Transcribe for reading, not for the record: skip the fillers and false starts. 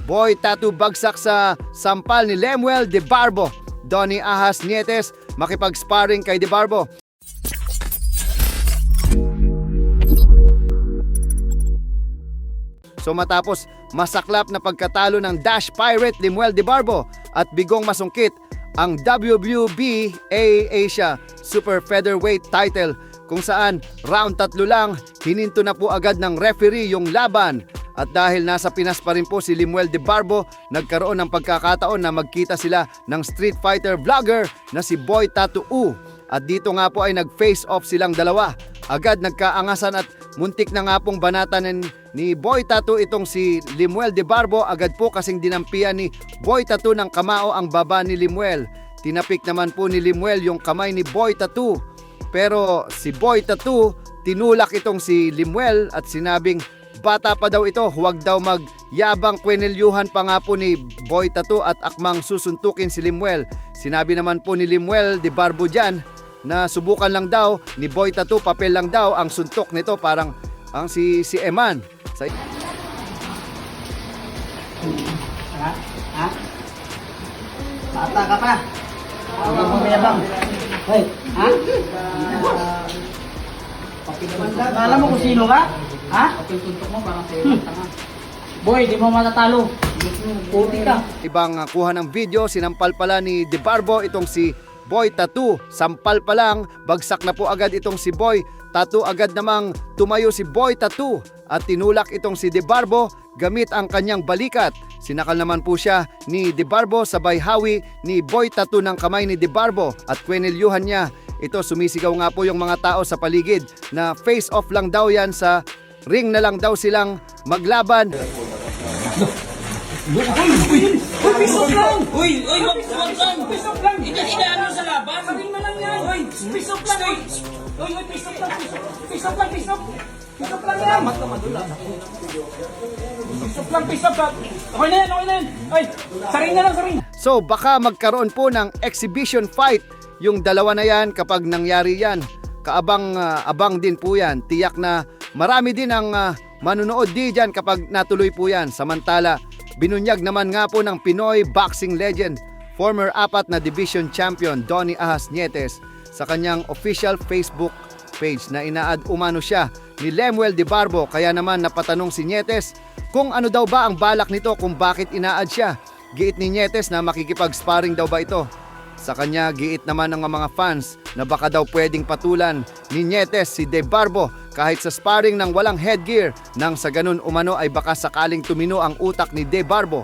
Boy Tattoo bagsak sa sampal ni Lemuel De Barbo. Donnie Ahas Nietes makipag-sparring kay De Barbo. So matapos masaklap na pagkatalo ng Dash Pirate Lemuel De Barbo at bigong masungkit ang WBA Asia Super Featherweight title kung saan round 3 lang hininto na po agad ng referee yung laban. At dahil nasa Pinas pa rin po si Lemuel De Barbo, nagkaroon ng pagkakataon na magkita sila ng street fighter vlogger na si Boy Tattoo. At dito nga po ay nag-face off silang dalawa. Agad nagkaangasan at muntik na nga pong banatan ni Boy Tattoo itong si Lemuel De Barbo. Agad po kasing dinampian ni Boy Tattoo ng kamao ang baba ni Lemuel. Tinapik naman po ni Lemuel yung kamay ni Boy Tattoo. Pero si Boy Tattoo tinulak itong si Lemuel at sinabing bata pa daw ito, huwag daw magyabang. Kwenelyuhan pa nga po ni Boy Tattoo at akmang susuntukin si Lemuel. Sinabi naman po ni Lemuel De Barbo dyan na subukan lang daw ni Boy Tattoo, papel lang daw ang suntok nito, parang ang si Eman. Ha? Bata ka pa. Huwag mo mayabang. Hoy, ha? Alam mo kung sino ka? Ha? Suntok mo parang sa'yo. Boy, di mo matatalo. Puti ka. Ibang kuha ng video, sinampal pala ni De Barbo itong si Boy Tattoo. Sampal pa lang, bagsak na po agad itong si Boy Tattoo. Agad namang tumayo si Boy Tattoo at tinulak itong si De Barbo gamit ang kanyang balikat. Sinakal naman po siya ni De Barbo, sabay hawi ni Boy Tattoo ng kamay ni De Barbo at kwenelyuhan niya. Ito, sumisigaw nga po yung mga tao sa paligid na face off lang daw yan, sa ring na lang daw silang maglaban. Uy, pisok lang! Uy, wag lang! Pisok lang! Inaano sa laban? Saring na lang yan! Uy, pisok lang! Uy, pisok lang! Pisok lang! Pisok lang yan! Pisok lang! Pisok lang! Okay na yan! Okay na yan! Ay, saring na lang! Saring! So baka magkaroon po ng exhibition fight yung dalawa na yan kapag nangyari yan. Kaabang-abang din po yan. Tiyak na marami din ang manunood di dyan kapag natuloy po yan. Samantala, binunyag naman nga po ng Pinoy boxing legend, former 4 na division champion Donnie Ahas Nietes sa kanyang official Facebook page na inaad umano siya ni Lemuel De Barbo. Kaya naman napatanong si Nietes kung ano daw ba ang balak nito, kung bakit inaad siya. Giit ni Nietes na makikipag-sparring daw ba ito. Sa kanya, giit naman ng mga fans na baka daw pwedeng patulan ni Nietes si De Barbo kahit sa sparring ng walang headgear, nang sa ganun umano ay baka sakaling tumino ang utak ni De Barbo.